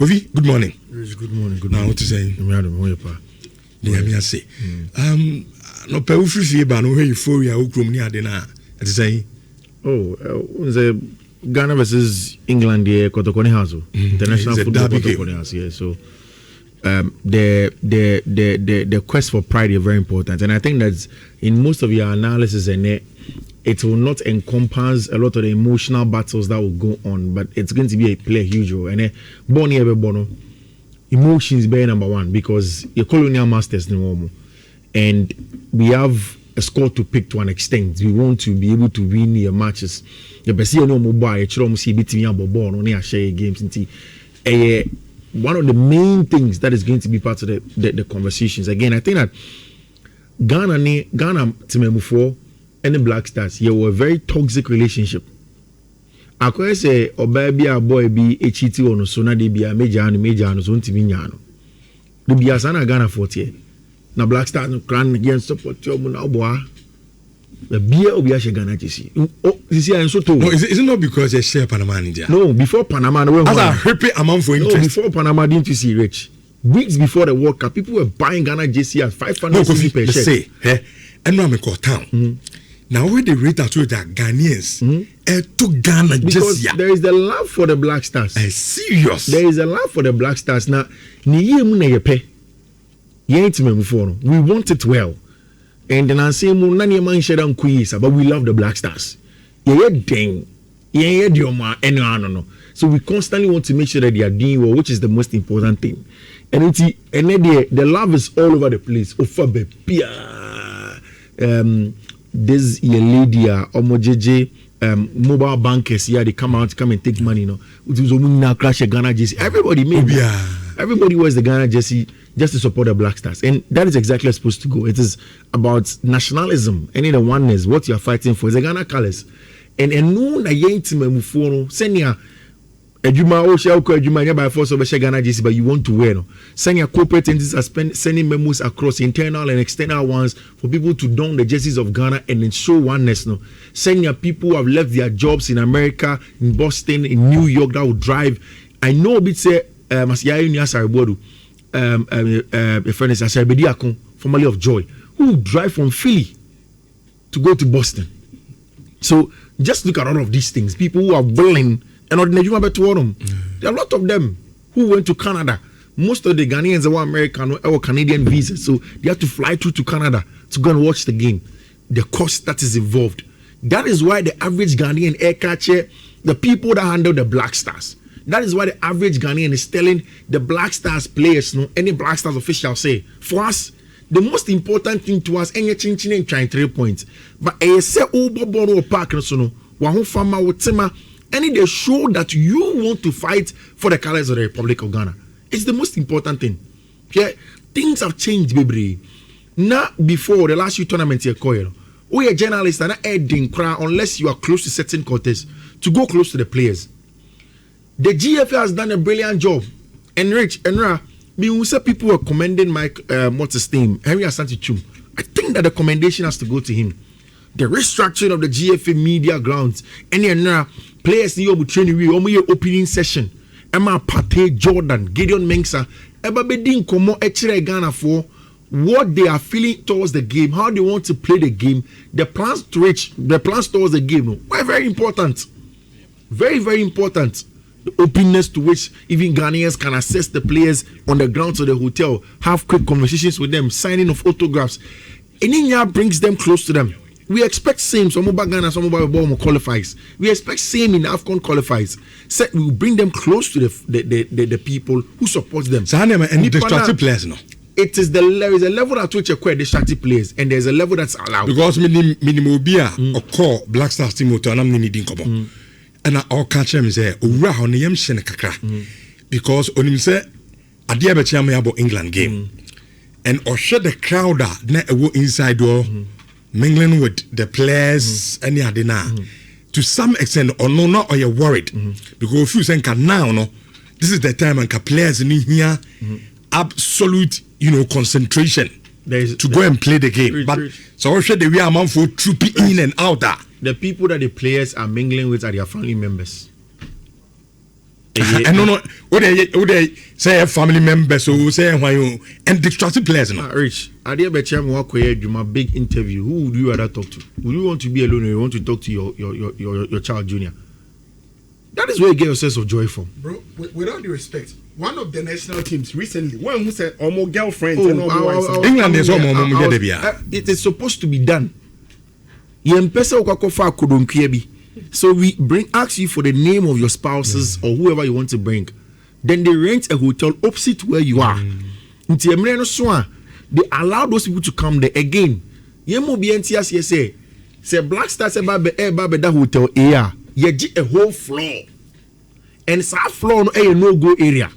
Ovi, good morning. Good morning. Now, what to say? Yeah, say. No, pe Fiifi ba no euphoria okrom ni ade na. It is saying. Oh, the Ghana versus England here, Kotokone House, international football Kotokone House. Yeah, so the quest for pride is very important, and I think that in most of your analysis and it will not encompass a lot of the emotional battles that will go on, but it's going to be play a huge role. And born here, bono emotions being number one because you're colonial masters no, and we have a score to pick to an extent. We want to be able to win your matches. The best you know mobile, you see between your ball on your share games. One of the main things that is going to be part of the conversations. Again, I think that Ghana team before and the Black Stars, you were a very toxic relationship. I could say, or baby, a boy be a cheaty on so na de be a major and so to be nyano. The Biasana Ghana 40. Now Black Stars no cran against support your boy. The beer of Yasha Ghana GC. Oh, this year and so too. No, is it not because they share Panama in India? No, before Panama, as a happy amount for interest. No, before Panama, didn't you see Rich? Weeks before the World Cup, people were buying Ghana JC at 500 per shirt. Say, and now I'm in town. Now where the rate at that Ghanaians to Ghana because just there is the love for the Black Stars. Serious. There is a love for the Black Stars. Now, we want it well. And then I say but we love the Black Stars. So we constantly want to make sure that they are doing well, which is the most important thing. And the love is all over the place. This lady omojeje mobile bankers here, they come and take money, crash a Ghana jersey. Everybody wears the Ghana jersey just to support the Black Stars, and that is exactly how it's supposed to go. It is about nationalism and in the oneness. What you are fighting for is the Ghana colors, and no na yentima mufono senya ejuma o shall ko ejuma by force of Ghana jersey, but you want to wear no. Senya corporate entities are sending memos across internal and external ones for people to don the jerseys of Ghana and ensure oneness. No, senya people who have left their jobs in America, in Boston, in New York that will drive. I know a bit say Masiya Nyasaribodu. A friend is Ashabedi Akon, formerly of Joy, who drive from Philly to go to Boston. So just look at all of these things. People who are willing and ordinary them. There are a lot of them who went to Canada. Most of the Ghanaians are American or Canadian visas, so they have to fly through to Canada to go and watch the game. The cost that is involved. That is why the average Ghanaian air catcher, the people that handle the Black Stars. That is why the average Ghanaian is telling the Black Stars players, any Black Stars official say, for us, the most important thing to us, any chin and trying 3 points. But I say, Bono Park, any they show that you want to fight for the colors of the Republic of Ghana. It's the most important thing. Yeah, things have changed, baby. Now, before the last few tournaments here, we are journalists and not adding crowd unless you are close to certain quarters to go close to the players. The GFA has done a brilliant job. And Rich, and we said people were commending Mike, what's his name, Henry Asante Chum. I think that the commendation has to go to him. The restructuring of the GFA media grounds. And players need to train you, opening session. Emma Pate, Jordan, Gideon Mensah, Eba Bedin Komo, Echere Ghana for what they are feeling towards the game, how they want to play the game, the plans towards the game were very important. Very, very important. The openness to which even Ghanaians can assess the players on the grounds of the hotel, have quick conversations with them, signing of autographs. Eninya brings them close to them. We expect same. Some about Ghana, some about Bomo qualifies. We expect same in AFCON qualifies. So we will bring them close to the people who support them. So and distracted players, no. It is there is a level at which you acquire distracted players, and there's a level that's allowed. Because minimum or call Black Stars team to an amnidi kobo. And I'll catch him say, "Ura on the yamshen kakra," because on him say, "Adia bechame about England game," and or share the crowd that inside door, mingling with the players any adina. To some extent, or no, not or you're worried because if you think now, no, this is the time and players in here absolute, concentration to go and play the game. But so I said the way amount for trooping in and out there. The people that the players are mingling with are their family members. And no, say family members, so say why you and distracted players. No, Rich, I did bet you walk away. You my big interview. Who would you rather talk to? Would you want to be alone, or you want to talk to your child junior? That is where you get your sense of joy from, bro. With all due respect, one of the national teams recently, one who said, "Oh, my girlfriend, England is all more it is supposed to be done. So we ask you for the name of your spouses or whoever you want to bring. Then they rent a hotel opposite where you are. They allow those people to come there again. Say Black Stars that hotel here. A whole floor. And it's a floor no go area.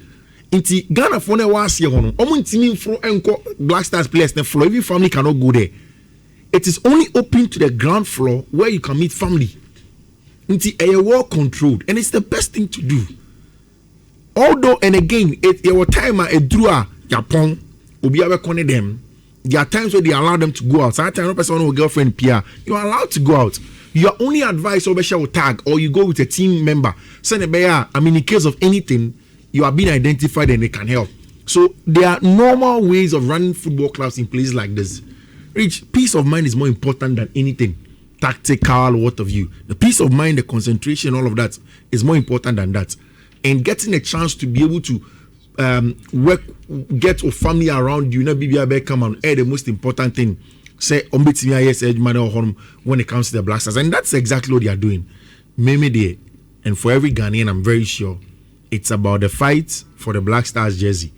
Inti Ghana for ne was here on. Omuntimi from enko Black Stars players the floor. Every family cannot go there. It is only open to the ground floor where you can meet family. Inti well controlled, and it's the best thing to do. Although, and again, your time at Drua Japon will be able to them. There are times where they allow them to go out. Sometimes no person with girlfriend Pierre, you are allowed to go out. Your only advice over share tag or you go with a team member. Send a bear. I mean, in case of anything, you are being identified and they can help. So there are normal ways of running football clubs in places like this. Rich, peace of mind is more important than anything. Tactical, what of you. The peace of mind, the concentration, all of that is more important than that. And getting a chance to be able to get a family around you, come and the most important thing. Say when it comes to the Black Stars, and that's exactly what they are doing. Meme and for every Ghanaian, I'm very sure it's about the fight for the Black Stars jersey.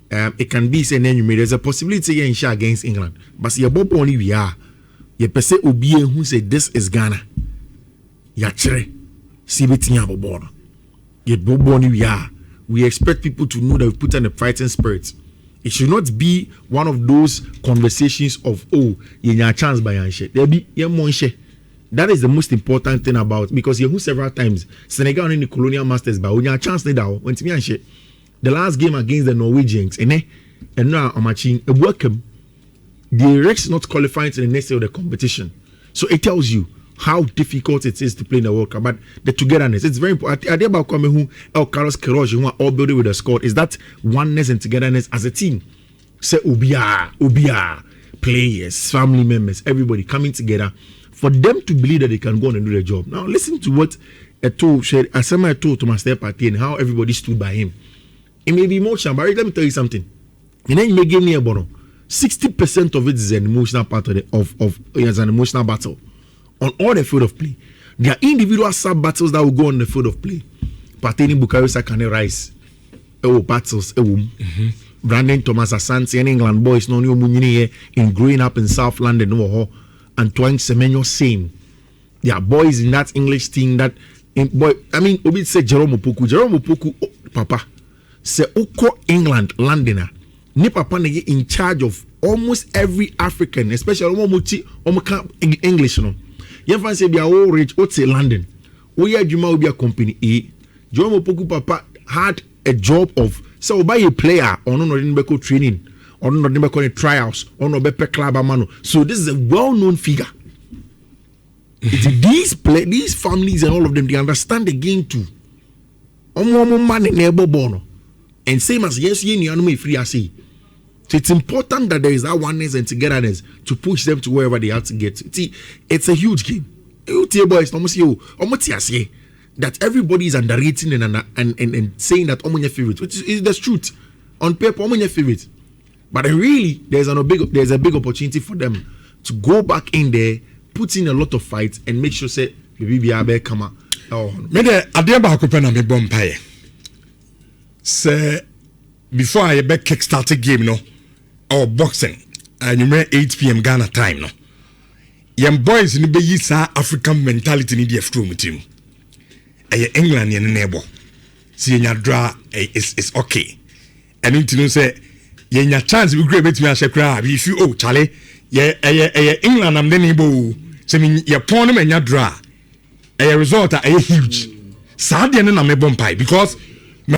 It can be saying there's a possibility here in share against England, but your bob only we are. Ye pese obi who say this is Ghana. Ya chere sibitinya bobo. Ye bobo only we are. We expect people to know that we put on a fighting spirit. It should not be one of those conversations of ye chance by anshe. There be ye monshe. That is the most important thing about, because you several times Senegal in the colonial masters by when chance they down when to me anshe. The last game against the Norwegians and now I'm matching a welcome. The Rex not qualifying to the next day of the competition. So it tells you how difficult it is to play in the World Cup. But the togetherness, it's very important. Idea about coming El Carlos Queiroz, who are all building with the squad, is that oneness and togetherness as a team. Say Ubia, players, family members, everybody coming together for them to believe that they can go on and do the job. Now listen to what Asama told to Master Party and how everybody stood by him. It may be emotional, but let me tell you something. And then you may give me a bono. 60% of it is an emotional part of an emotional battle on all the field of play. There are individual sub battles that will go on the field of play. Pertaining Bukayo Sakane Rice, battles, Brandon Thomas Asante and England boys, no new munini in growing up in South London, Antoine Semenyo same. There are boys in that English team that Obi say Jerome Opoku, Papa, say Oko England, Londoner. Ni papa na in charge of almost every African, especially English. No, you fancy say be a all rich. What's London? We are Juma will be a company. Jerome Opoku papa had a job of so buy a player or no Nibeko training or no Nibeko trials or no Bepe club amano. So this is a well-known figure. These families and all of them, they understand the game too. And same as yes, you free as say. So it's important that there is that oneness and togetherness to push them to wherever they have to get to. See, it's a huge game. That everybody is underrating and saying that your favorite, which is the truth. On paper, your favorite. But really, there's a big opportunity for them to go back in there, put in a lot of fights, and make sure say baby come out. Say before I be kickstart a game no or boxing and you may 8 p.m. Ghana time no. Young boys in the sa African mentality in the afternoon team. England in neighbor. See your draw is okay. And you know say your chance we great between us if you Charlie England am the neighbor. So mean your pawn and your draw. A result are huge. Sad na me bomb pie because